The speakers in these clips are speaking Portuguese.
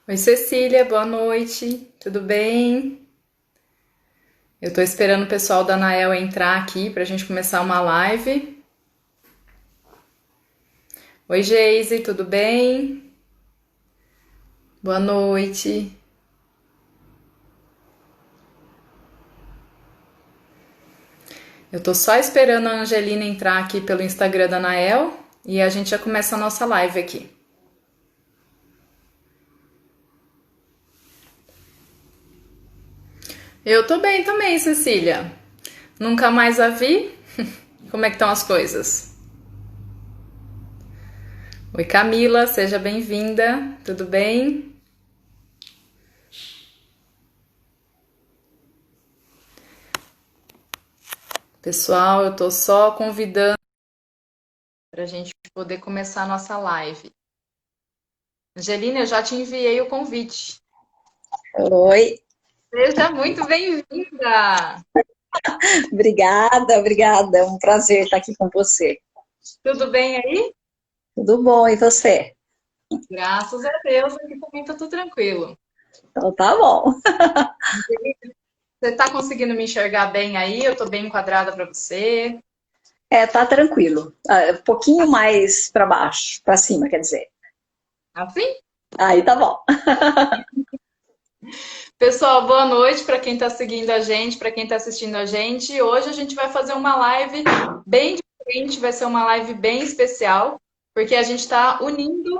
Oi, Cecília, boa noite, tudo bem? Eu tô esperando o pessoal da Anael entrar aqui pra gente começar uma live. Oi, Geise, tudo bem? Boa noite. Eu tô só esperando a Angelina entrar aqui pelo Instagram da Anael e a gente já começa a nossa live aqui. Eu tô bem também, Cecília. Nunca mais a vi? Como é que estão as coisas? Oi, Camila, seja bem-vinda, tudo bem? Pessoal, eu tô só convidando para a gente poder começar a nossa live. Angelina, eu já te enviei o convite. Oi, Seja muito bem-vinda! obrigada, obrigada. É um prazer estar aqui com você. Tudo bem aí? Tudo bom, e você? Graças a Deus, aqui também tá tudo tranquilo. Então tá bom. Você tá conseguindo me enxergar bem aí? Eu tô bem enquadrada para você? Tá tranquilo. Um pouquinho mais para baixo, para cima, quer dizer. Assim? Aí tá bom. Pessoal, boa noite para quem está seguindo a gente, para quem está assistindo a gente. Hoje a gente vai fazer uma live bem diferente, vai ser uma live bem especial, porque a gente está unindo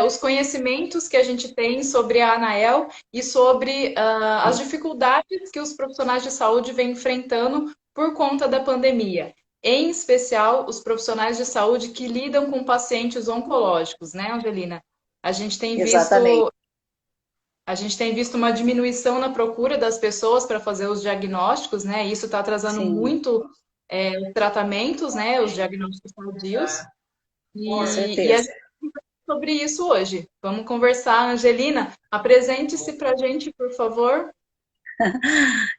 os conhecimentos que a gente tem sobre a Anael e sobre as dificuldades que os profissionais de saúde vêm enfrentando por conta da pandemia. Em especial, os profissionais de saúde que lidam com pacientes oncológicos, né, Angelina? A gente tem Exatamente. visto a gente tem visto uma diminuição na procura das pessoas para fazer os diagnósticos, né? Isso está atrasando Sim, muito os tratamentos, né? Os diagnósticos tardios. com E a certeza. gente vai sobre isso hoje. Vamos conversar. Angelina, apresente-se para a gente, por favor.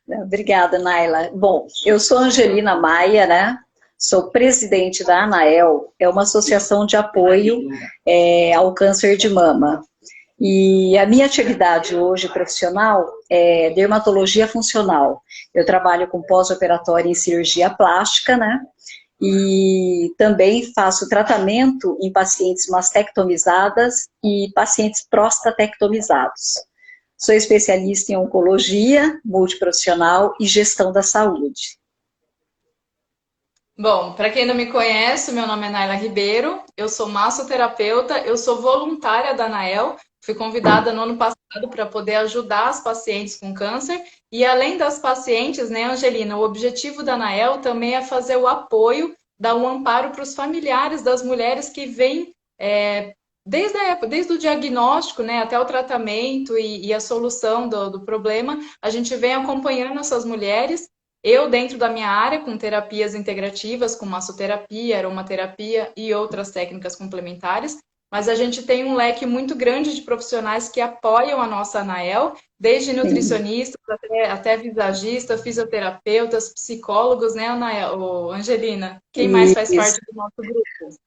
Obrigada, Naila. Bom, eu sou Angelina Maia, né? Sou presidente da ANAEL, é uma associação de apoio ao câncer de mama. E a minha atividade hoje profissional é dermatologia funcional. Eu trabalho com pós-operatório em cirurgia plástica, né? E também faço tratamento em pacientes mastectomizadas e pacientes prostatectomizados. Sou especialista em oncologia multiprofissional e gestão da saúde. Bom, para quem não me conhece, meu nome é Naila Ribeiro, eu sou massoterapeuta, eu sou voluntária da ANAEL, fui convidada no ano passado para poder ajudar as pacientes com câncer, e além das pacientes, né, Angelina, o objetivo da ANAEL também é fazer o apoio, dar um amparo para os familiares das mulheres que vêm desde a época, desde o diagnóstico, né, até o tratamento e a solução do problema, a gente vem acompanhando essas mulheres. Eu, dentro da minha área, com terapias integrativas, com massoterapia, aromaterapia e outras técnicas complementares, mas a gente tem um leque muito grande de profissionais que apoiam a nossa ANAEL, desde Sim, nutricionistas até visagistas, fisioterapeutas, psicólogos, né, Anael, Angelina? Quem mais faz e parte do nosso grupo?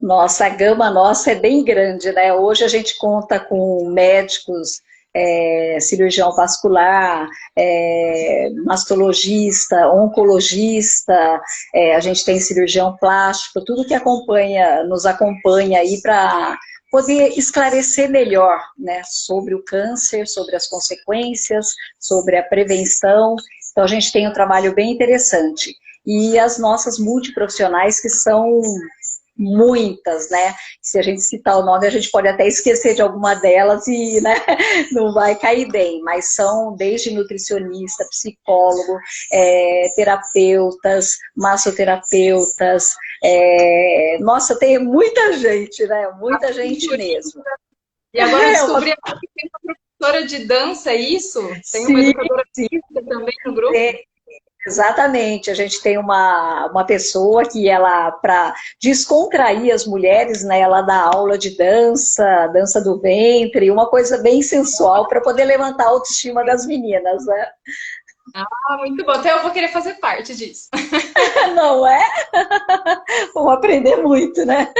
nossa, a gama nossa é bem grande, né? Hoje a gente conta com médicos, cirurgião vascular, mastologista, oncologista, a gente tem cirurgião plástico, tudo que acompanha, nos acompanha aí para poder esclarecer melhor, né, sobre o câncer, sobre as consequências, sobre a prevenção. Então a gente tem um trabalho bem interessante. E as nossas multiprofissionais que são muitas, né? Se a gente citar o nome, a gente pode até esquecer de alguma delas e, né, não vai cair bem, mas são desde nutricionista, psicólogo, terapeutas, massoterapeutas, nossa, tem muita gente, né? Muita gente mesmo. E agora eu É uma... descobri que tem uma professora de dança, é isso? Tem uma Sim, educadora sim, física também no grupo? exatamente, a gente tem uma pessoa que ela, para descontrair as mulheres, né, ela dá aula de dança, dança do ventre, uma coisa bem sensual para poder levantar a autoestima das meninas, né? Ah, muito bom. Até eu vou querer fazer parte disso. Não é? Vamos aprender muito, né?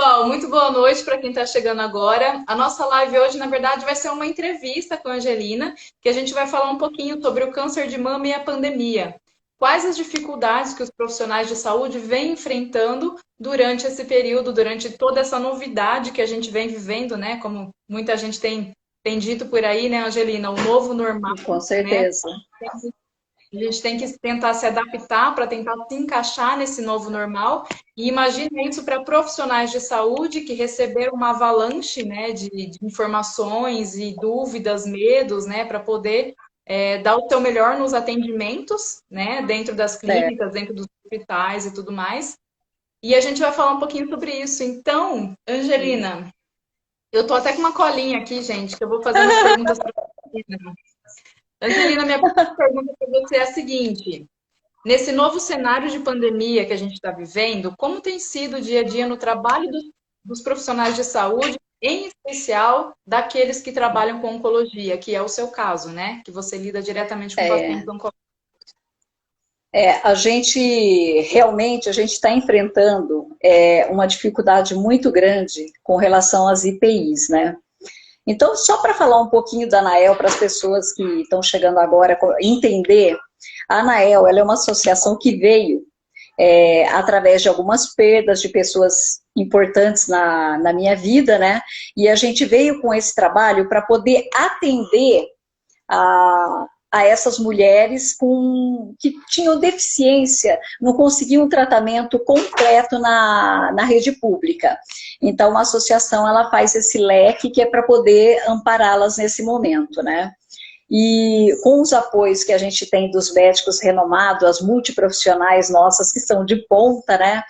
pessoal, muito boa noite para quem está chegando agora. A nossa live hoje, na verdade, vai ser uma entrevista com a Angelina, que a gente vai falar um pouquinho sobre o câncer de mama e a pandemia. Quais as dificuldades que os profissionais de saúde vêm enfrentando durante esse período, durante toda essa novidade que a gente vem vivendo, né? Como muita gente tem dito por aí, né, Angelina? O novo normal, Com né? certeza. A gente tem que tentar se adaptar para tentar se encaixar nesse novo normal. E imagina isso para profissionais de saúde que receberam uma avalanche, né, de informações e dúvidas, medos, né, para poder dar o seu melhor nos atendimentos, né, dentro das É. clínicas, dentro dos hospitais e tudo mais. E a gente vai falar um pouquinho sobre isso. Então, Angelina, eu tô até com uma colinha aqui, gente, que eu vou fazer umas perguntas para você. Angelina, minha primeira pergunta para você é a seguinte: nesse novo cenário de pandemia que a gente está vivendo, como tem sido o dia a dia no trabalho dos profissionais de saúde, em especial daqueles que trabalham com oncologia, que é o seu caso, né? Que você lida diretamente com É, pacientes oncológicos. a gente realmente a gente está enfrentando uma dificuldade muito grande com relação às IPIs, né? Então, só para falar um pouquinho da ANAEL para as pessoas que estão chegando agora entender, a ANAEL ela é uma associação que veio através de algumas perdas de pessoas importantes na minha vida, né? E a gente veio com esse trabalho para poder atender a essas mulheres que tinham deficiência, não conseguiam um tratamento completo na rede pública. Então, a associação ela faz esse leque que é para poder ampará-las nesse momento, né? E com os apoios que a gente tem dos médicos renomados, as multiprofissionais nossas que são de ponta, né?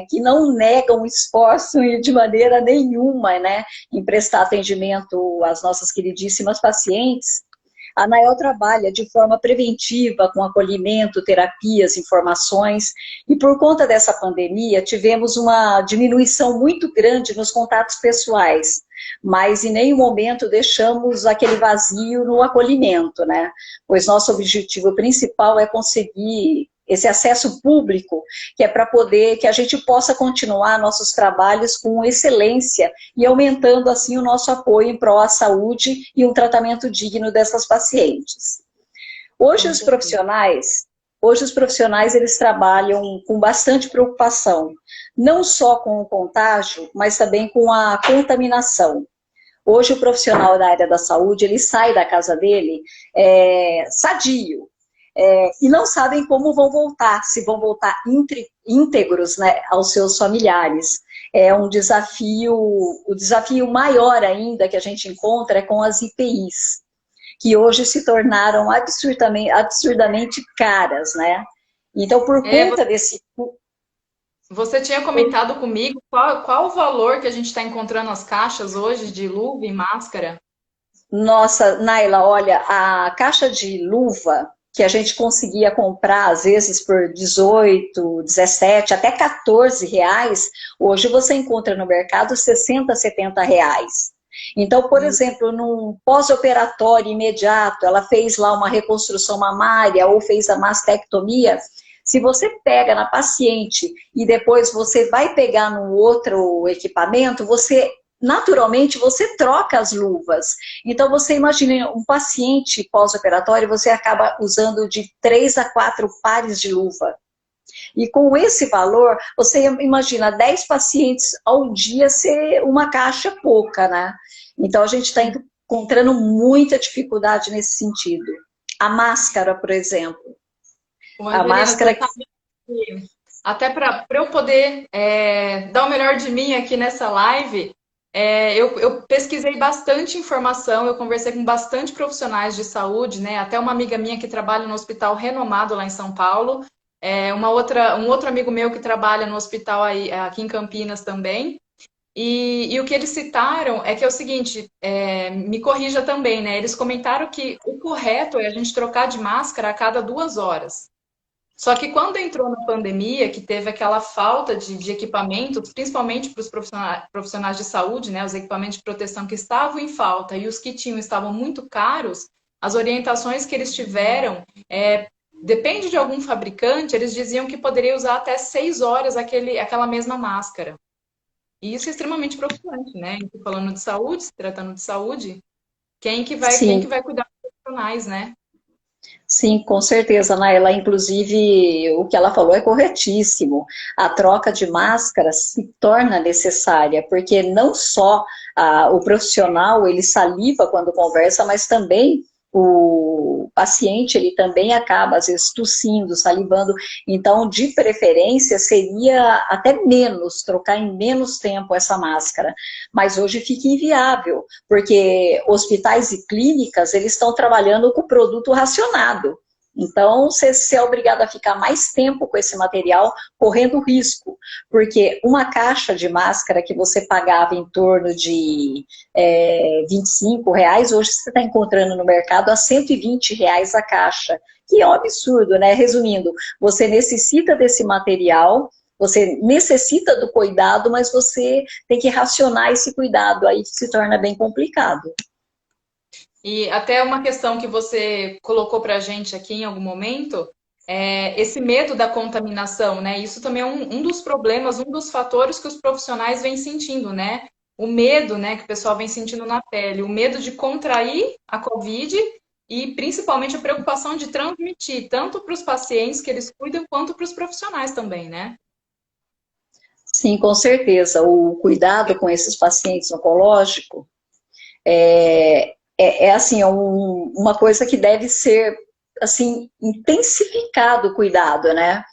Que não negam esforço de maneira nenhuma, né? Em prestar atendimento às nossas queridíssimas pacientes. A ANAEL trabalha de forma preventiva, com acolhimento, terapias, informações, e por conta dessa pandemia tivemos uma diminuição muito grande nos contatos pessoais, mas em nenhum momento deixamos aquele vazio no acolhimento, né? Pois nosso objetivo principal é conseguir esse acesso público, que é para poder que a gente possa continuar nossos trabalhos com excelência e aumentando assim o nosso apoio em prol à saúde e um tratamento digno dessas pacientes. Hoje os profissionais eles trabalham com bastante preocupação, não só com o contágio, mas também com a contaminação. Hoje o profissional da área da saúde, ele sai da casa dele sadio, e não sabem como vão voltar, se vão voltar íntegros, né, aos seus familiares. É um desafio, o desafio maior ainda que a gente encontra é com as IPIs, que hoje se tornaram absurdamente caras, né? Então, por conta desse... Você tinha comentado comigo qual o valor que a gente está encontrando as caixas hoje de luva e máscara? Nossa, Naila, olha, a caixa de luva que a gente conseguia comprar, às vezes, por 18, 17, até 14 reais, hoje você encontra no mercado 60, 70 reais. Então, por exemplo, num pós-operatório imediato, ela fez lá uma reconstrução mamária ou fez a mastectomia, se você pega na paciente e depois você vai pegar num outro equipamento, naturalmente você troca as luvas. Então você imagina um paciente pós-operatório, você acaba usando de 3 a 4 pares de luva. E com esse valor, você imagina 10 pacientes ao dia ser uma caixa pouca, né? Então a gente está encontrando muita dificuldade nesse sentido. A máscara, por exemplo. A máscara... Até para eu poder dar o melhor de mim aqui nessa live, eu pesquisei bastante informação, eu conversei com bastante profissionais de saúde, né? Até uma amiga minha que trabalha no hospital renomado lá em São Paulo, um outro amigo meu que trabalha no hospital aqui em Campinas também. E o que eles citaram é que é o seguinte, me corrija também, né? Eles comentaram que o correto é a gente trocar de máscara a cada 2 horas. Só que quando entrou na pandemia, que teve aquela falta de equipamentos, principalmente para os profissionais de saúde, né, os equipamentos de proteção que estavam em falta e os que tinham estavam muito caros, as orientações que eles tiveram, depende de algum fabricante, eles diziam que poderia usar até 6 horas aquela mesma máscara. E isso é extremamente preocupante, né? E falando de saúde, se tratando de saúde, quem que Sim. vai cuidar dos profissionais, né? Sim, com certeza, Naila. Inclusive, o que ela falou é corretíssimo. A troca de máscaras se torna necessária, porque não só o profissional ele saliva quando conversa, mas também o paciente ele também acaba às vezes tossindo, salivando. Então, de preferência, seria até menos, trocar em menos tempo essa máscara. Mas hoje fica inviável, porque hospitais e clínicas, eles estão trabalhando com produto racionado. Então, você é obrigado a ficar mais tempo com esse material, correndo risco, porque uma caixa de máscara que você pagava em torno de R$ 25, hoje você está encontrando no mercado a R$ 120 a caixa, que é um absurdo, né? Resumindo, você necessita desse material, você necessita do cuidado, mas você tem que racionar esse cuidado, aí se torna bem complicado. E até uma questão que você colocou para a gente aqui em algum momento, é esse medo da contaminação, né? Isso também é um dos problemas, um dos fatores que os profissionais vêm sentindo, né? O medo, né, que o pessoal vem sentindo na pele, o medo de contrair a Covid e principalmente a preocupação de transmitir, tanto para os pacientes que eles cuidam, quanto para os profissionais também, né? Sim, com certeza. O cuidado com esses pacientes oncológicos é assim, uma coisa que deve ser assim intensificado o cuidado, né?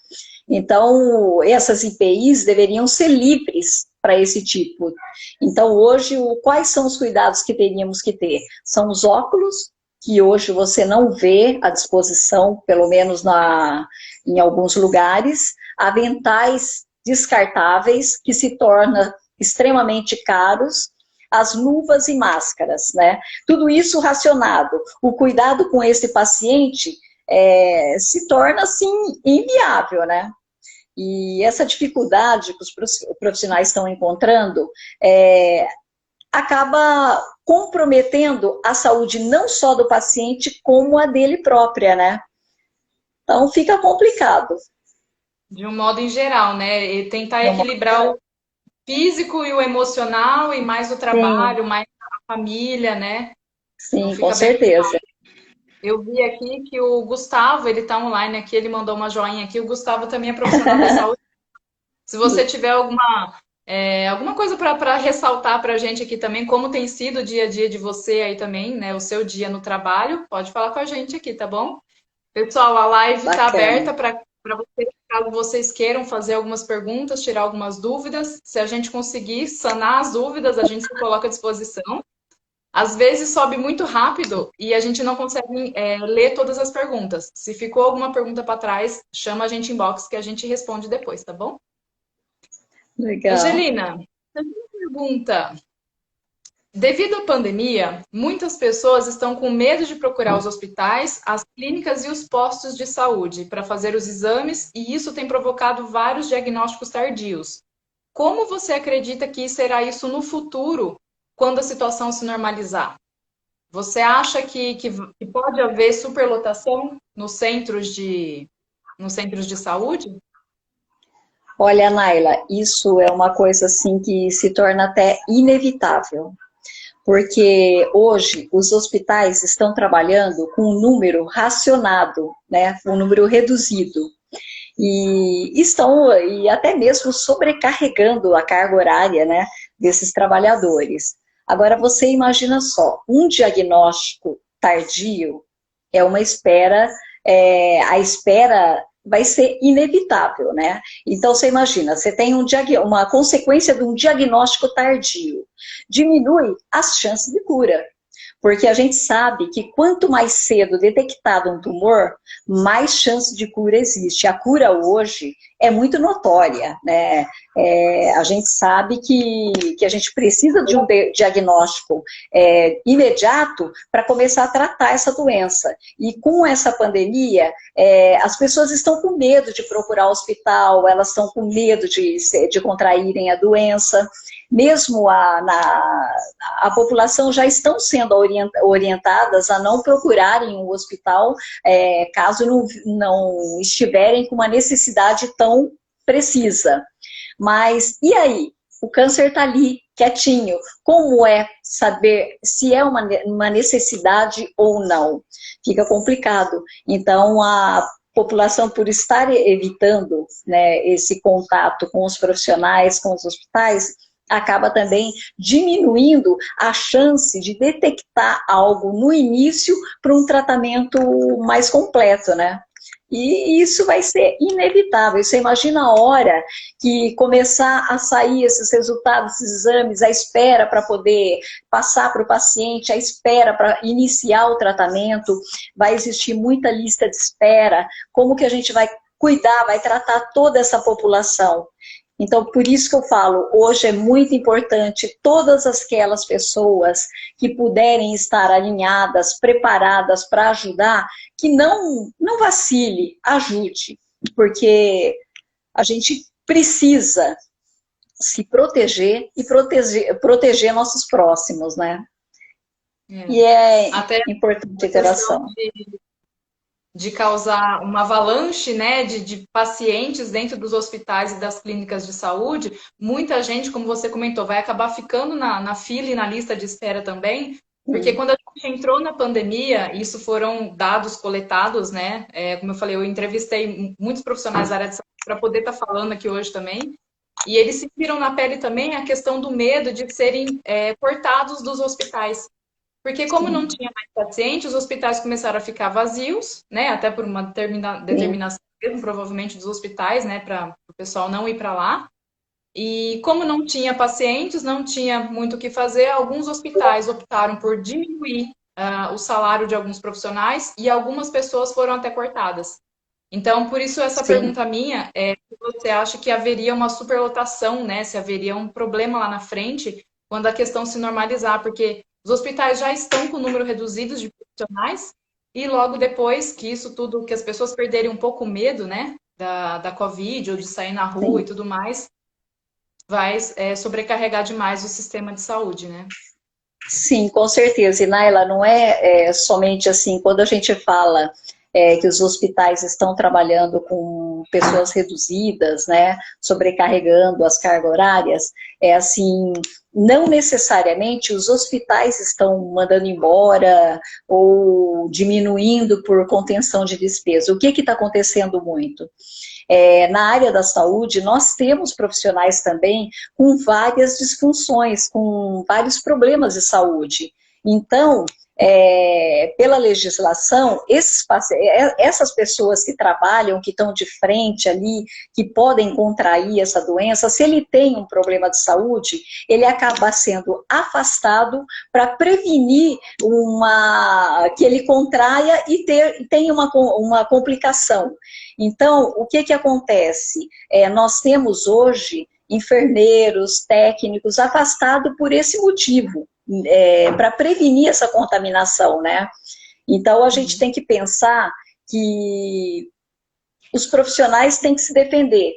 Então, essas IPIs deveriam ser livres para esse tipo. Então, hoje, quais são os cuidados que teríamos que ter? São os óculos, que hoje você não vê à disposição, pelo menos em alguns lugares, aventais descartáveis, que se tornam extremamente caros, as luvas e máscaras, né? Tudo isso racionado. O cuidado com esse paciente se torna, assim, inviável, né? E essa dificuldade que os profissionais estão encontrando acaba comprometendo a saúde não só do paciente, como a dele própria, né? Então fica complicado. De um modo em geral, né? E tentar equilibrar o físico e o emocional e mais o Sim, trabalho, mais a família, né? Não sim, com fica bem. certeza. Eu vi aqui que o Gustavo, ele tá online aqui, ele mandou uma joinha aqui. O Gustavo também é profissional da saúde. Se você tiver alguma coisa para ressaltar para a gente aqui também, como tem sido o dia a dia de você aí também, né? O seu dia no trabalho, pode falar com a gente aqui, tá bom? Pessoal, a live está Bacana. aberta para vocês, caso vocês queiram fazer algumas perguntas, tirar algumas dúvidas. Se a gente conseguir sanar as dúvidas, a gente se coloca à disposição. Às vezes sobe muito rápido e a gente não consegue ler todas as perguntas. Se ficou alguma pergunta para trás, chama a gente inbox que a gente responde depois, tá bom? Legal. Angelina, uma pergunta. Devido à pandemia, muitas pessoas estão com medo de procurar os hospitais, as clínicas e os postos de saúde para fazer os exames, e isso tem provocado vários diagnósticos tardios. Como você acredita que será isso no futuro, quando a situação se normalizar? Você acha que pode haver superlotação nos centros de saúde? Olha, Naila, isso é uma coisa assim que se torna até inevitável, porque hoje os hospitais estão trabalhando com um número racionado, né, um número reduzido, e estão e até mesmo sobrecarregando a carga horária, né, desses trabalhadores. Agora você imagina só, um diagnóstico tardio é uma espera, a espera vai ser inevitável, né? Então você imagina, você tem uma consequência de um diagnóstico tardio, diminui as chances de cura. Porque a gente sabe que quanto mais cedo detectado um tumor, mais chance de cura existe. A cura hoje é muito notória, né? A gente sabe que a gente precisa de um diagnóstico imediato para começar a tratar essa doença. E com essa pandemia, as pessoas estão com medo de procurar o hospital, elas estão com medo de contraírem a doença. Mesmo a população já estão sendo orientadas a não procurarem um hospital caso não estiverem com uma necessidade tão precisa. Mas e aí? o câncer está ali, quietinho. Como é saber se é uma necessidade ou não? Fica complicado. Então, a população, por estar evitando, né, esse contato com os profissionais, com os hospitais, acaba também diminuindo a chance de detectar algo no início para um tratamento mais completo, né? E isso vai ser inevitável. Você imagina a hora que começar a sair esses resultados, esses exames, a espera para poder passar para o paciente, a espera para iniciar o tratamento, vai existir muita lista de espera. Como que a gente vai cuidar, vai tratar toda essa população? Então, por isso que eu falo, hoje é muito importante todas aquelas pessoas que puderem estar alinhadas, preparadas para ajudar, que não vacile, ajude, porque a gente precisa se proteger e proteger nossos próximos, né? E é Até importante a a interação. questão de causar uma avalanche, né, de pacientes dentro dos hospitais e das clínicas de saúde, muita gente, como você comentou, vai acabar ficando na fila e na lista de espera também, porque quando a gente entrou na pandemia, isso foram dados coletados, né, como eu falei, eu entrevistei muitos profissionais da área de saúde para poder estar falando aqui hoje também, e eles sentiram na pele também a questão do medo de serem cortados dos hospitais. Porque como não Sim, tinha mais paciente, os hospitais começaram a ficar vazios, né? Até por uma sim. determinação mesmo, provavelmente dos hospitais, né? Para o pessoal não ir para lá. E como não tinha pacientes, não tinha muito o que fazer, alguns hospitais optaram por diminuir o salário de alguns profissionais e algumas pessoas foram até cortadas. Então, por isso essa Sim. pergunta minha é se você acha que haveria uma superlotação, né? Se haveria um problema lá na frente quando a questão se normalizar, porque os hospitais já estão com o número reduzido de profissionais e logo depois que isso tudo, que as pessoas perderem um pouco o medo, né? Da Covid ou de sair na rua e Sim. tudo mais, vai sobrecarregar demais o sistema de saúde, né? Sim, com certeza. E, Naila, não somente assim, quando a gente fala que os hospitais estão trabalhando com pessoas reduzidas, né, sobrecarregando as cargas horárias, é assim, não necessariamente os hospitais estão mandando embora ou diminuindo por contenção de despesa. O que está acontecendo muito? Na área da saúde, nós temos profissionais também com várias disfunções, com vários problemas de saúde. Então, pela legislação, essas pessoas que trabalham, que estão de frente ali, que podem contrair essa doença, se ele tem um problema de saúde, ele acaba sendo afastado para prevenir que ele contraia e tenha uma complicação. Então, o que acontece? Nós temos hoje enfermeiros, técnicos afastados por esse motivo, para prevenir essa contaminação, né? Então, a gente tem que pensar que os profissionais têm que se defender.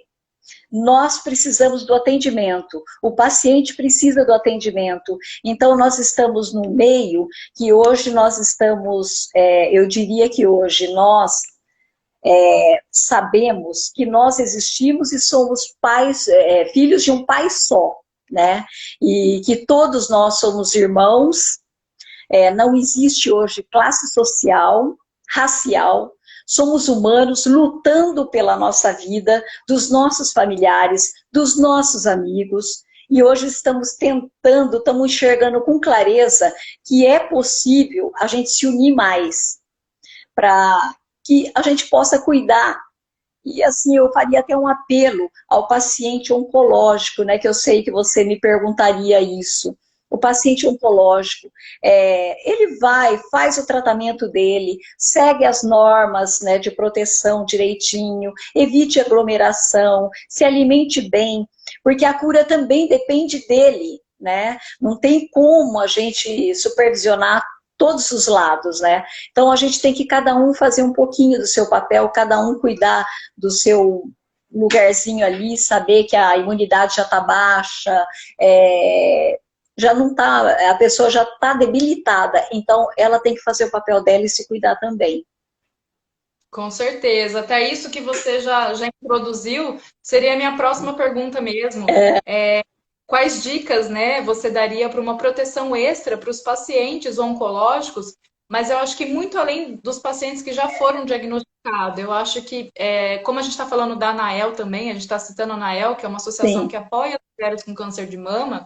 Nós precisamos do atendimento, o paciente precisa do atendimento. Então, nós estamos no meio que hoje nós estamos, eu diria que hoje nós sabemos que nós existimos e somos pais, filhos de um pai só, né? E que todos nós somos irmãos, não existe hoje classe social, racial, somos humanos lutando pela nossa vida, dos nossos familiares, dos nossos amigos, e hoje estamos tentando, estamos enxergando com clareza que é possível a gente se unir mais para que a gente possa cuidar. E assim, eu faria até um apelo ao paciente oncológico, né, que eu sei que você me perguntaria isso. O paciente oncológico, ele faz o tratamento dele, segue as normas, né, de proteção direitinho, evite aglomeração, se alimente bem, porque a cura também depende dele, né? Não tem como a gente supervisionar todos os lados, né? Então a gente tem que cada um fazer um pouquinho do seu papel, cada um cuidar do seu lugarzinho ali, saber que a imunidade já está baixa, já não tá, a pessoa já está debilitada, então ela tem que fazer o papel dela e se cuidar também. Com certeza. Até isso que você já introduziu seria a minha próxima pergunta mesmo. quais dicas, né, você daria para uma proteção extra para os pacientes oncológicos, mas eu acho que muito além dos pacientes que já foram diagnosticados, eu acho que, como a gente está falando da ANAEL também, a gente está citando a ANAEL, que é uma associação Sim. que apoia as mulheres com câncer de mama,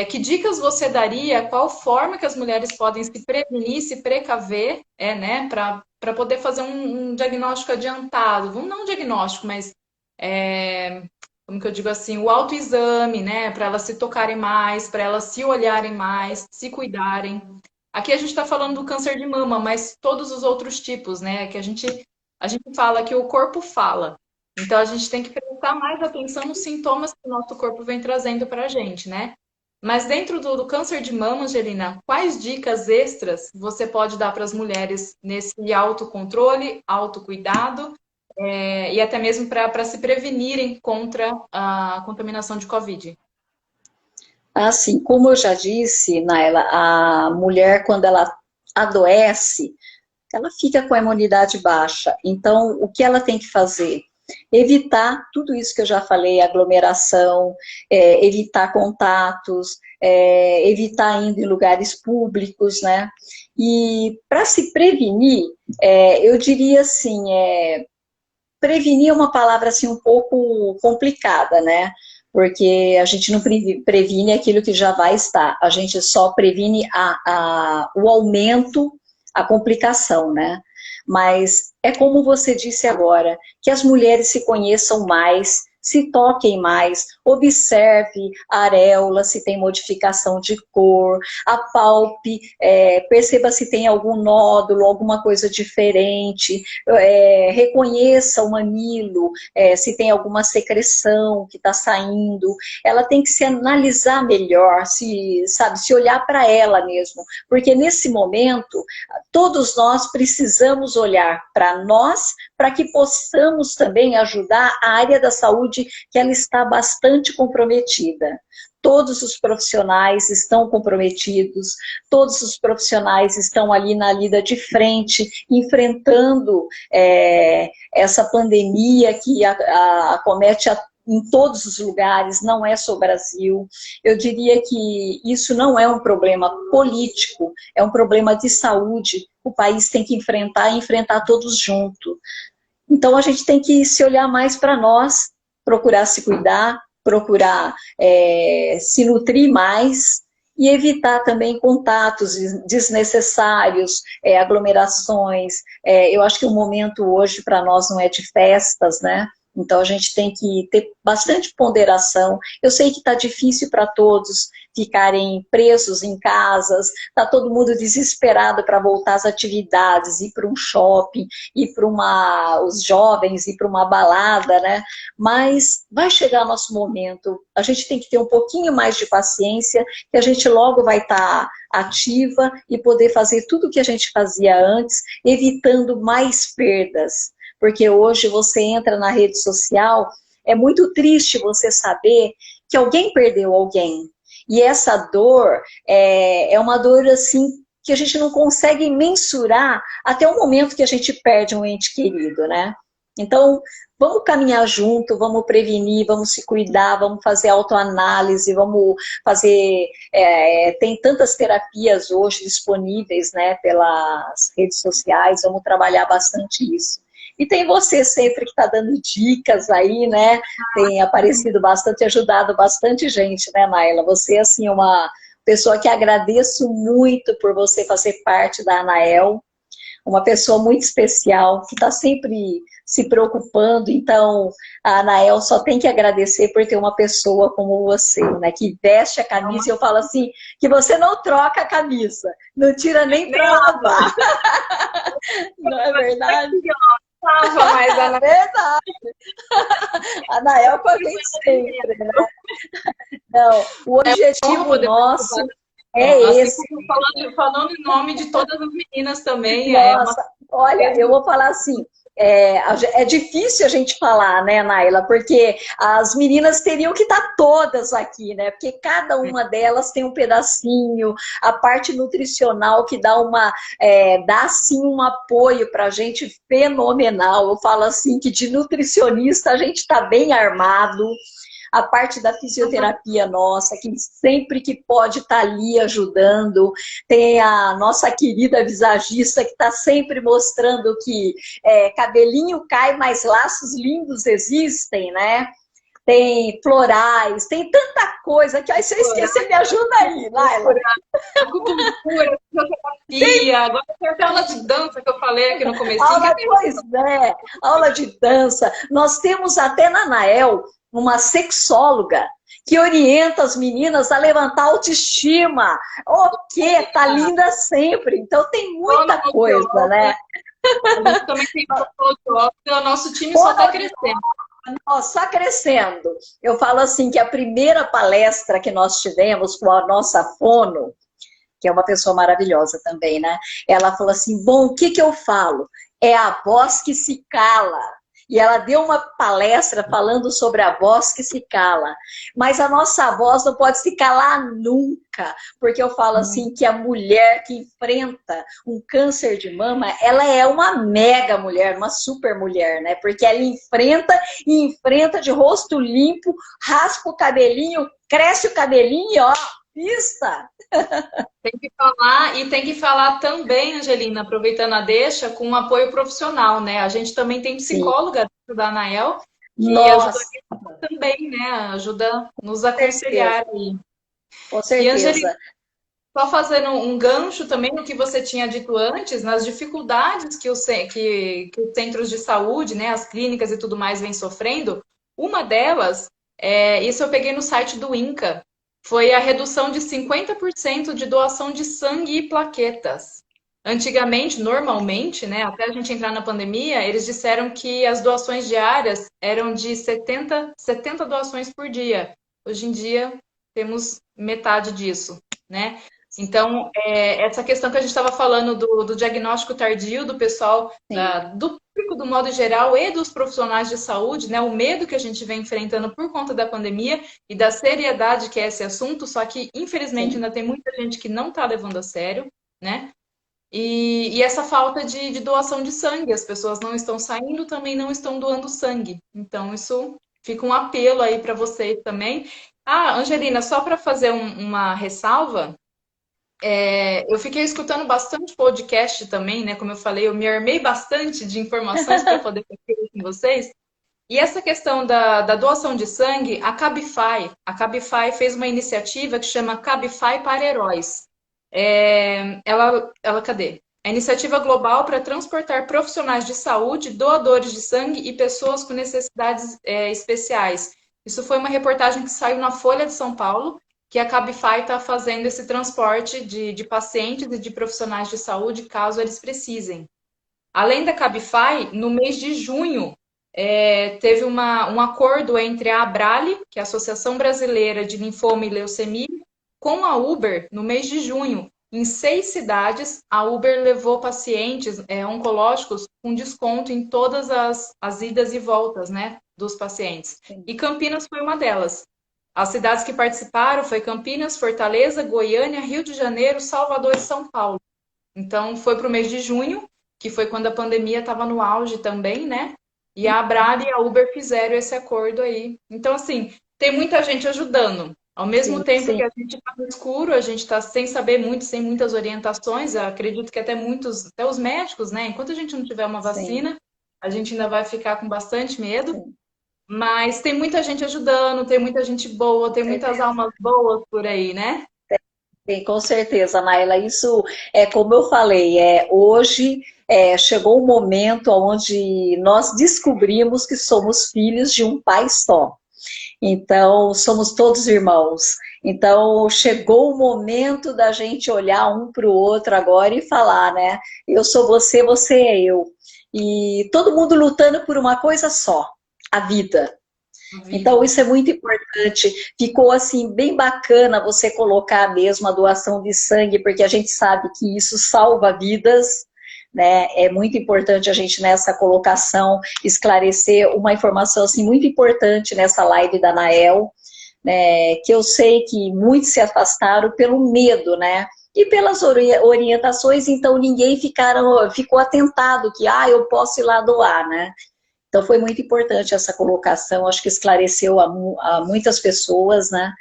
que dicas você daria, qual forma que as mulheres podem se prevenir, se precaver, né, para poder fazer um diagnóstico adiantado, não um diagnóstico, mas como que eu digo assim, o autoexame, né? Para elas se tocarem mais, para elas se olharem mais, se cuidarem. Aqui a gente está falando do câncer de mama, mas todos os outros tipos, né? Que a gente fala que o corpo fala. Então a gente tem que prestar mais atenção nos sintomas que o nosso corpo vem trazendo para a gente, né? Mas dentro do câncer de mama, Angelina, quais dicas extras você pode dar para as mulheres nesse autocontrole, autocuidado e até mesmo para se prevenirem contra a contaminação de Covid? Assim, como eu já disse, Naila, a mulher, quando ela adoece, ela fica com a imunidade baixa. Então, o que ela tem que fazer? Evitar tudo isso que eu já falei, aglomeração, evitar contatos, evitar indo em lugares públicos, né? E para se prevenir, eu diria assim, prevenir é uma palavra assim um pouco complicada, né? Porque a gente não previne aquilo que já vai estar, a gente só previne o aumento, a complicação, né? Mas é como você disse agora, que as mulheres se conheçam mais, se toquem mais, observe a areola, se tem modificação de cor, apalpe, perceba se tem algum nódulo, alguma coisa diferente, reconheça o mamilo, se tem alguma secreção que está saindo, ela tem que se analisar melhor, se olhar para ela mesmo, porque nesse momento, todos nós precisamos olhar para nós, para que possamos também ajudar a área da saúde, que ela está bastante comprometida. Todos os profissionais estão comprometidos, todos os profissionais estão ali na lida de frente, enfrentando essa pandemia que acomete em todos os lugares, não é só o Brasil. Eu diria que isso não é um problema político, é um problema de saúde. O país tem que enfrentar e enfrentar todos juntos. Então, a gente tem que se olhar mais para nós, procurar se cuidar, procurar se nutrir mais e evitar também contatos desnecessários, aglomerações. Eu acho que o momento hoje para nós não é de festas, né? Então a gente tem que ter bastante ponderação. Eu sei que está difícil para todos ficarem presos em casas, está todo mundo desesperado para voltar às atividades, ir para um shopping, os jovens ir para uma balada, né? Mas vai chegar nosso momento. A gente tem que ter um pouquinho mais de paciência, que a gente logo vai estar ativa e poder fazer tudo o que a gente fazia antes, evitando mais perdas. Porque hoje você entra na rede social, é muito triste você saber que alguém perdeu alguém. E essa dor é uma dor assim que a gente não consegue mensurar até o momento que a gente perde um ente querido, né? Então, vamos caminhar junto, vamos prevenir, vamos se cuidar, vamos fazer autoanálise, vamos fazer... tem tantas terapias hoje disponíveis, né, pelas redes sociais, vamos trabalhar bastante isso. E tem você sempre que está dando dicas aí, né? Tem aparecido bastante, ajudado bastante gente, né, Naila? Você, assim, é uma pessoa que agradeço muito por você fazer parte da ANAEL, uma pessoa muito especial, que está sempre se preocupando. Então, a Anael só tem que agradecer por ter uma pessoa como você, né? Que veste a camisa, e eu falo assim, que você não troca a camisa, não tira nem para lavar. Não é verdade? Mas É verdade. A Anael com a gente sempre, né? Não, o objetivo nosso é esse. Falando em nome de todas as meninas também. Nossa, olha, eu vou falar assim, é difícil a gente falar, né, Naila, porque as meninas teriam que estar todas aqui, né, porque cada uma delas tem um pedacinho, a parte nutricional que dá sim um apoio para a gente fenomenal. Eu falo assim que de nutricionista a gente está bem armado. a parte da fisioterapia nossa, que sempre que pode estar ali ajudando. Tem a nossa querida visagista que está sempre mostrando que cabelinho cai, mas laços lindos existem, né? Tem florais, tem tanta coisa que aí se eu esquecer, me ajuda aí, Laila. Acupuntura, fisioterapia, agora tem até aula de dança que eu falei aqui no comecinho. Pois é, aula de dança. Nós temos até na ANAEL uma sexóloga que orienta as meninas a levantar a autoestima. O quê? Tá linda sempre. Então tem muita coisa, né? A gente também tem o nosso time só está crescendo. Só crescendo. Eu falo assim que a primeira palestra que nós tivemos com a nossa fono, que é uma pessoa maravilhosa também, né? Ela falou assim, bom, o que eu falo? É a voz que se cala. E ela deu uma palestra falando sobre a voz que se cala. Mas a nossa voz não pode se calar nunca. Porque eu falo assim que a mulher que enfrenta um câncer de mama, ela é uma mega mulher, uma super mulher, né? Porque ela enfrenta e enfrenta de rosto limpo, raspa o cabelinho, cresce o cabelinho e ó, pista! Tem que falar, e tem que falar também, Angelina, aproveitando a deixa, com um apoio profissional, né? A gente também tem psicóloga dentro da ANAEL, que ajuda também, né? Ajuda a nos aconselhar aí. Com certeza. E, Angelina, só fazendo um gancho também no que você tinha dito antes, nas dificuldades que os centros de saúde, né, as clínicas e tudo mais vêm sofrendo, uma delas, isso eu peguei no site do INCA, foi a redução de 50% de doação de sangue e plaquetas. Antigamente, normalmente, né, até a gente entrar na pandemia, eles disseram que as doações diárias eram de 70 doações por dia. Hoje em dia, temos metade disso, né? Então, essa questão que a gente estava falando do diagnóstico tardio do pessoal, do público do modo geral e dos profissionais de saúde, né? O medo que a gente vem enfrentando por conta da pandemia e da seriedade que é esse assunto, só que, infelizmente, ainda tem muita gente que não está levando a sério, né? E essa falta de doação de sangue, as pessoas não estão saindo, também não estão doando sangue. Então, isso fica um apelo aí para vocês também. Ah, Angelina, só para fazer uma ressalva, eu fiquei escutando bastante podcast também, né? Como eu falei, eu me armei bastante de informações para poder compartilhar com vocês. E essa questão da doação de sangue, a Cabify fez uma iniciativa que chama Cabify para Heróis. Cadê? A iniciativa global para transportar profissionais de saúde, doadores de sangue e pessoas com necessidades especiais. Isso foi uma reportagem que saiu na Folha de São Paulo, que a Cabify está fazendo esse transporte de pacientes e de profissionais de saúde, caso eles precisem. Além da Cabify, no mês de junho, teve um acordo entre a Abrale, que é a Associação Brasileira de Linfoma e Leucemia, com a Uber, no mês de junho. Em 6 cidades, a Uber levou pacientes oncológicos com desconto em todas as idas e voltas, né, dos pacientes. E Campinas foi uma delas. As cidades que participaram foi Campinas, Fortaleza, Goiânia, Rio de Janeiro, Salvador e São Paulo. Então, foi para o mês de junho, que foi quando a pandemia estava no auge também, né? E a Abrale e a Uber fizeram esse acordo aí. Então, assim, tem muita gente ajudando. Ao mesmo tempo que a gente está no escuro, a gente está sem saber muito, sem muitas orientações. Eu acredito que até os médicos, né? Enquanto a gente não tiver uma vacina, a gente ainda vai ficar com bastante medo. Mas tem muita gente ajudando, tem muita gente boa, tem muitas almas boas por aí, né? Tem, com certeza, Naila. Isso é como eu falei, hoje chegou o momento onde nós descobrimos que somos filhos de um pai só. Então, somos todos irmãos. Então, chegou o momento da gente olhar um para o outro agora e falar, né? Eu sou você, você é eu. E todo mundo lutando por uma coisa só, a vida. Então, isso é muito importante. Ficou, assim, bem bacana você colocar mesmo a doação de sangue, porque a gente sabe que isso salva vidas, né? É muito importante a gente, nessa colocação, esclarecer uma informação, assim, muito importante nessa live da Anael, né? Que eu sei que muitos se afastaram pelo medo, né? E pelas orientações, então ninguém ficou atentado que, eu posso ir lá doar, né? Então foi muito importante essa colocação, acho que esclareceu a muitas pessoas, né?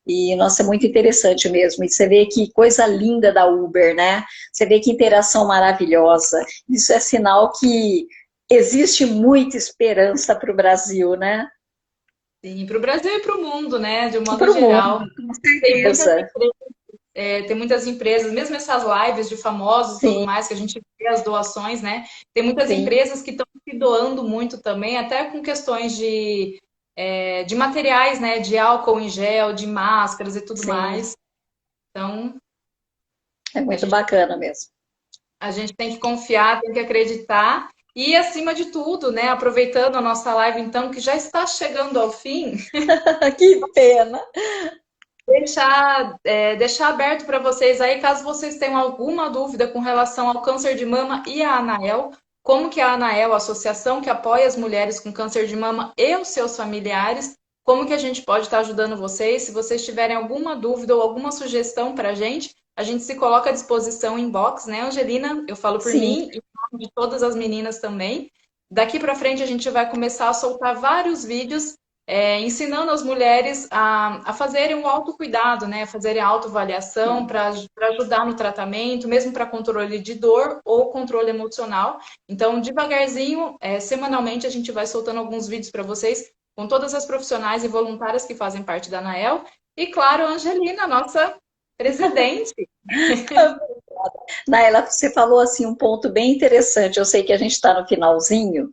E, nossa, é muito interessante mesmo. E você vê que coisa linda da Uber, né? Você vê que interação maravilhosa. Isso é sinal que existe muita esperança para o Brasil, né? Sim, para o Brasil e para o mundo, né? De um E modo para o mundo, geral. com Tem muitas certeza. tem muitas empresas, mesmo essas lives de famosos e tudo Sim, mais, que a gente vê as doações, né? Tem muitas sim, empresas que estão se doando muito também, até com questões de materiais, né? De álcool em gel, de máscaras e tudo sim. mais. Então, É a muito gente, bacana mesmo. a gente tem que confiar, tem que acreditar. E, acima de tudo, né? Aproveitando a nossa live, então, que já está chegando ao fim, Que pena. deixar aberto para vocês aí, caso vocês tenham alguma dúvida com relação ao câncer de mama e a Anael, como que a Anael, a associação que apoia as mulheres com câncer de mama e os seus familiares, como que a gente pode estar ajudando vocês? Se vocês tiverem alguma dúvida ou alguma sugestão para a gente se coloca à disposição em box, né, Angelina? Eu falo por Sim, mim e de todas as meninas também. Daqui para frente a gente vai começar a soltar vários vídeos ensinando as mulheres a fazerem um autocuidado, né? Fazerem autoavaliação para ajudar no tratamento, mesmo para controle de dor ou controle emocional. Então, devagarzinho, semanalmente, a gente vai soltando alguns vídeos para vocês com todas as profissionais e voluntárias que fazem parte da ANAEL. E, claro, a Angelina, nossa presidente. Naila, você falou assim um ponto bem interessante. Eu sei que a gente está no finalzinho,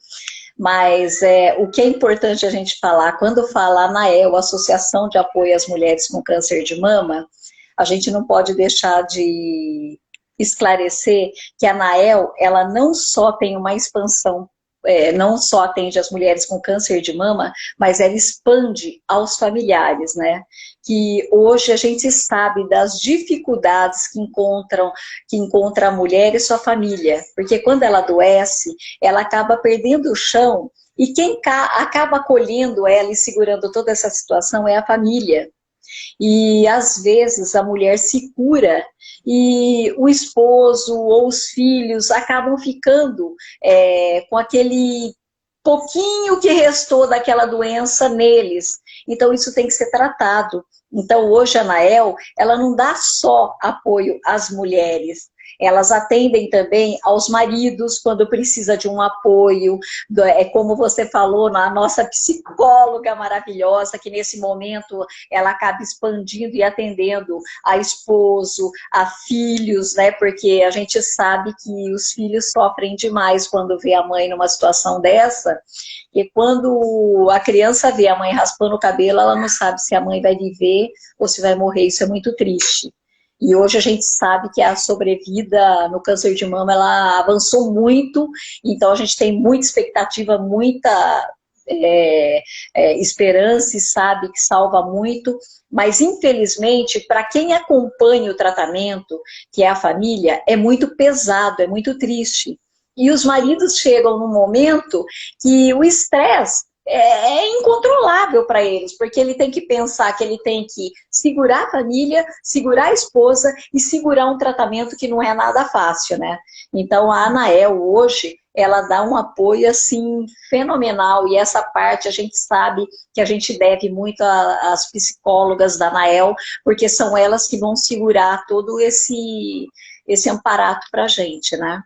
mas o que é importante a gente falar, quando fala ANAEL, Associação de Apoio às Mulheres com Câncer de Mama, a gente não pode deixar de esclarecer que a ANAEL, ela não só tem uma expansão, não só atende as mulheres com câncer de mama, mas ela expande aos familiares, né? Que hoje a gente sabe das dificuldades que encontra a mulher e sua família, porque quando ela adoece, ela acaba perdendo o chão e quem acaba acolhendo ela e segurando toda essa situação é a família. E às vezes a mulher se cura e o esposo ou os filhos acabam ficando com aquele pouquinho que restou daquela doença neles. Então isso tem que ser tratado. Então hoje a Anael, ela não dá só apoio às mulheres, elas atendem também aos maridos quando precisa de um apoio, é como você falou, na nossa psicóloga maravilhosa, que nesse momento ela acaba expandindo e atendendo a esposo, a filhos, né? Porque a gente sabe que os filhos sofrem demais quando vê a mãe numa situação dessa, e quando a criança vê a mãe raspando o cabelo, ela não sabe se a mãe vai viver ou se vai morrer, isso é muito triste. E hoje a gente sabe que a sobrevida no câncer de mama, ela avançou muito, então a gente tem muita expectativa, muita esperança e sabe que salva muito, mas infelizmente, para quem acompanha o tratamento, que é a família, é muito pesado, é muito triste. E os maridos chegam num momento que o estresse é incontrolável para eles, porque ele tem que pensar que ele tem que segurar a família, segurar a esposa e segurar um tratamento que não é nada fácil, né? Então a Anael hoje, ela dá um apoio assim fenomenal e essa parte a gente sabe que a gente deve muito às psicólogas da Anael, porque são elas que vão segurar todo esse amparato para a gente, né?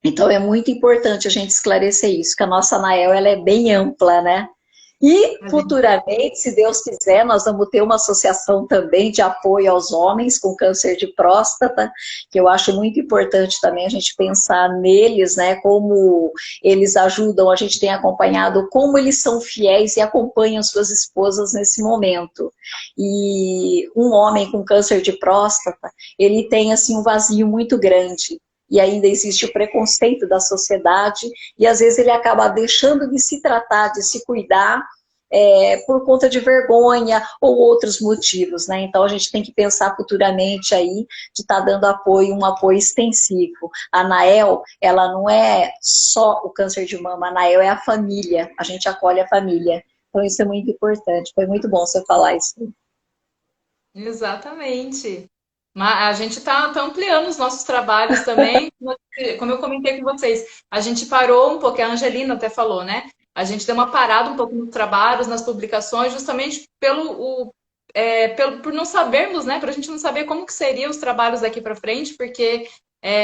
Então é muito importante a gente esclarecer isso, que a nossa Anael ela é bem ampla, né? E A gente futuramente, se Deus quiser, nós vamos ter uma associação também de apoio aos homens com câncer de próstata, que eu acho muito importante também a gente pensar neles, né? Como eles ajudam, a gente tem acompanhado como eles são fiéis e acompanham suas esposas nesse momento. E um homem com câncer de próstata, ele tem assim um vazio muito grande e ainda existe o preconceito da sociedade, e às vezes ele acaba deixando de se tratar, de se cuidar, por conta de vergonha ou outros motivos, né? Então a gente tem que pensar futuramente aí de estar dando apoio, um apoio extensivo. A Anael, ela não é só o câncer de mama, a Anael é a família, a gente acolhe a família. Então isso é muito importante, foi muito bom você falar isso. Exatamente. Mas a gente está ampliando os nossos trabalhos também. Como eu comentei com vocês, a gente parou um pouco, a Angelina até falou, né? A gente deu uma parada um pouco nos trabalhos, nas publicações, justamente por não sabermos, né? Para a gente não saber como que seriam os trabalhos daqui para frente, porque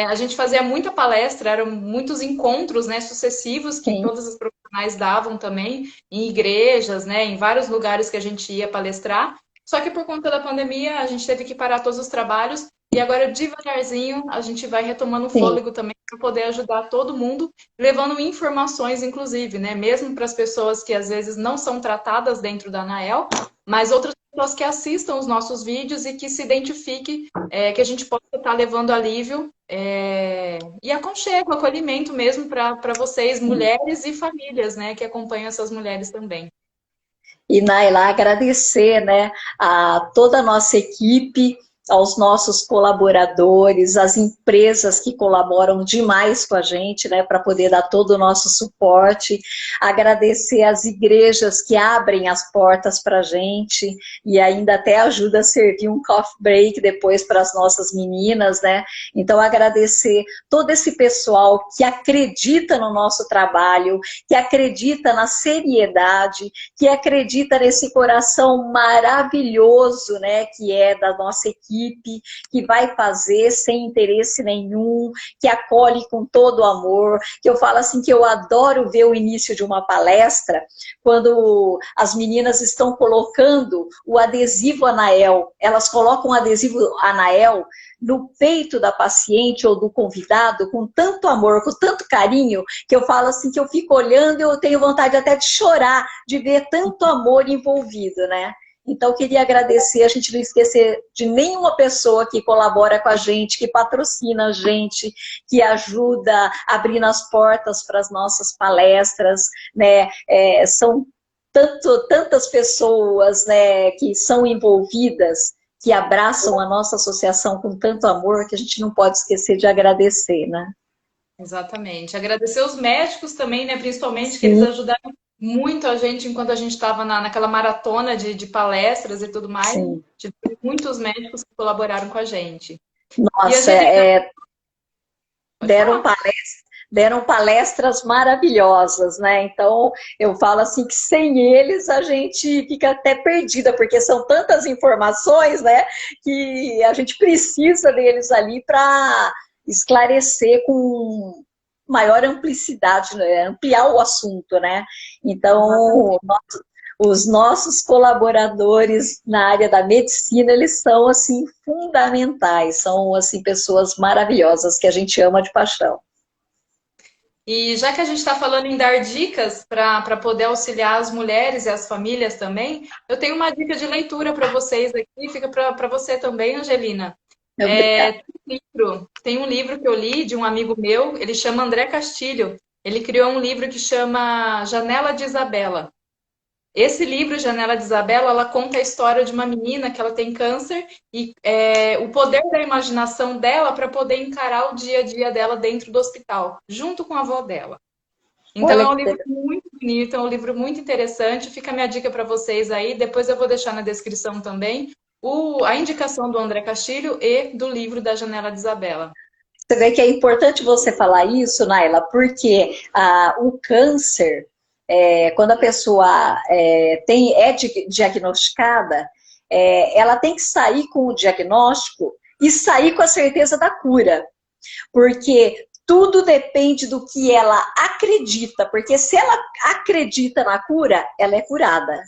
a gente fazia muita palestra, eram muitos encontros, né, sucessivos que Sim. todas as profissionais davam também, em igrejas, né, em vários lugares que a gente ia palestrar. Só que por conta da pandemia, a gente teve que parar todos os trabalhos e agora, devagarzinho, a gente vai retomando o Sim. fôlego também para poder ajudar todo mundo, levando informações, inclusive, né, mesmo para as pessoas que às vezes não são tratadas dentro da ANAEL, mas outras pessoas que assistam os nossos vídeos e que se identifiquem, que a gente possa estar levando alívio e aconchego, acolhimento mesmo para vocês, mulheres e famílias, né, que acompanham essas mulheres também. E, Naila, agradecer, né, a toda a nossa equipe, aos nossos colaboradores, às empresas que colaboram demais com a gente, né, para poder dar todo o nosso suporte, agradecer às igrejas que abrem as portas para a gente e ainda até ajuda a servir um coffee break depois para as nossas meninas, né, então agradecer todo esse pessoal que acredita no nosso trabalho, que acredita na seriedade, que acredita nesse coração maravilhoso, né, que é da nossa equipe, que vai fazer sem interesse nenhum, que acolhe com todo o amor, que eu falo assim que eu adoro ver o início de uma palestra, quando as meninas estão colocando o adesivo Anael, elas colocam o adesivo Anael no peito da paciente ou do convidado com tanto amor, com tanto carinho, que eu falo assim que eu fico olhando e eu tenho vontade até de chorar, de ver tanto amor envolvido, né? Então, eu queria agradecer, a gente não esquecer de nenhuma pessoa que colabora com a gente, que patrocina a gente, que ajuda abrindo as portas para as nossas palestras, né? São tantas pessoas, né, que são envolvidas, que abraçam a nossa associação com tanto amor, que a gente não pode esquecer de agradecer, né? Exatamente. Agradecer os médicos também, né? Principalmente que eles Sim, ajudaram muito a gente enquanto a gente estava naquela maratona de palestras e tudo mais. sim. Tive muitos médicos que colaboraram com a gente. E, Nossa, Angelina, pode deram falar? palestras, deram palestras maravilhosas, né? Então, eu falo assim que sem eles a gente fica até perdida, porque são tantas informações, né, que a gente precisa deles ali para esclarecer com maior amplicidade, né? Ampliar o assunto, né? Então, Exatamente. os nossos colaboradores na área da medicina, eles são, assim, fundamentais, são, assim, pessoas maravilhosas que a gente ama de paixão. E já que a gente está falando em dar dicas para poder auxiliar as mulheres e as famílias também, eu tenho uma dica de leitura para vocês aqui, fica para você também, Angelina. Obrigada. Tem um livro que eu li de um amigo meu, ele chama André Castilho. Ele criou um livro que chama Janela de Isabela. Esse livro, Janela de Isabela, ela conta a história de uma menina que ela tem câncer e o poder da imaginação dela para poder encarar o dia a dia dela dentro do hospital, junto com a avó dela. Então Olha é um que livro muito bonito, é um livro muito interessante. Fica a minha dica para vocês aí. Depois eu vou deixar na descrição também a indicação do André Castilho e do livro da Janela de Isabela. você vê que é importante você falar isso, Naila, porque o câncer, quando a pessoa diagnosticada, ela tem que sair com o diagnóstico e sair com a certeza da cura, porque tudo depende do que ela acredita, porque se ela acredita na cura, ela é curada.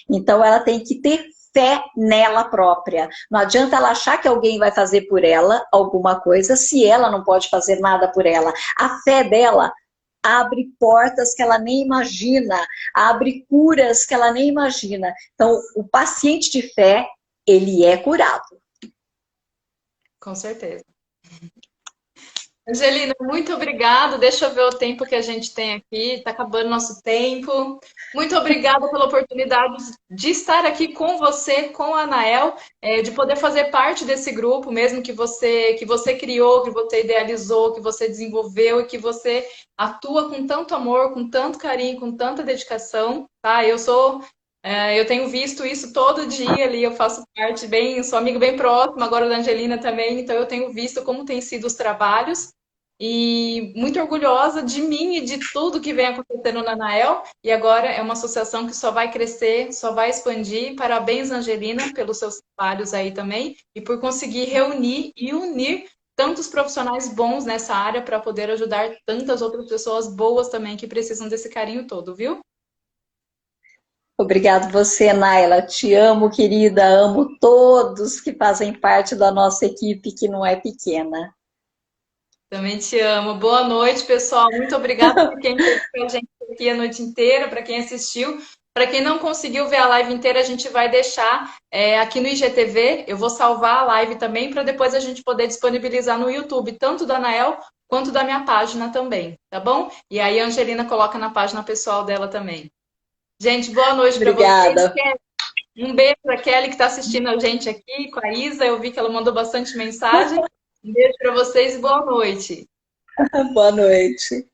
Então, ela tem que ter fé nela própria. Não adianta ela achar que alguém vai fazer por ela alguma coisa se ela não pode fazer nada por ela. A fé dela abre portas que ela nem imagina, abre curas que ela nem imagina. Então, o paciente de fé, ele é curado. Com certeza. Angelina, muito obrigada. Deixa eu ver o tempo que a gente tem aqui. Está acabando nosso tempo. Muito obrigada pela oportunidade de estar aqui com você, com a Anael, de poder fazer parte desse grupo, mesmo que você criou, que você idealizou, que você desenvolveu e que você atua com tanto amor, com tanto carinho, com tanta dedicação. Tá? Eu tenho visto isso todo dia ali. Eu faço parte sou amigo bem próximo agora da Angelina também. Então eu tenho visto como têm sido os trabalhos. e muito orgulhosa de mim e de tudo que vem acontecendo na Anael. E agora é uma associação que só vai crescer, só vai expandir. Parabéns, Angelina, pelos seus trabalhos aí também e por conseguir reunir e unir tantos profissionais bons nessa área para poder ajudar tantas outras pessoas boas também que precisam desse carinho todo, viu? Obrigado você, Naila. Te amo, querida. Amo todos que fazem parte da nossa equipe, que não é pequena. Também te amo. Boa noite, pessoal. Muito obrigada por quem esteve com a gente aqui a noite inteira, para quem assistiu. Para quem não conseguiu ver a live inteira, a gente vai deixar aqui no IGTV. Eu vou salvar a live também para depois a gente poder disponibilizar no YouTube, tanto da Anael quanto da minha página também, tá bom? E aí a Angelina coloca na página pessoal dela também. Gente, boa noite para vocês. Obrigada. Um beijo para a Kelly que está assistindo a gente aqui, com a Isa. Eu vi que ela mandou bastante mensagem. Um beijo para vocês e boa noite. Boa noite.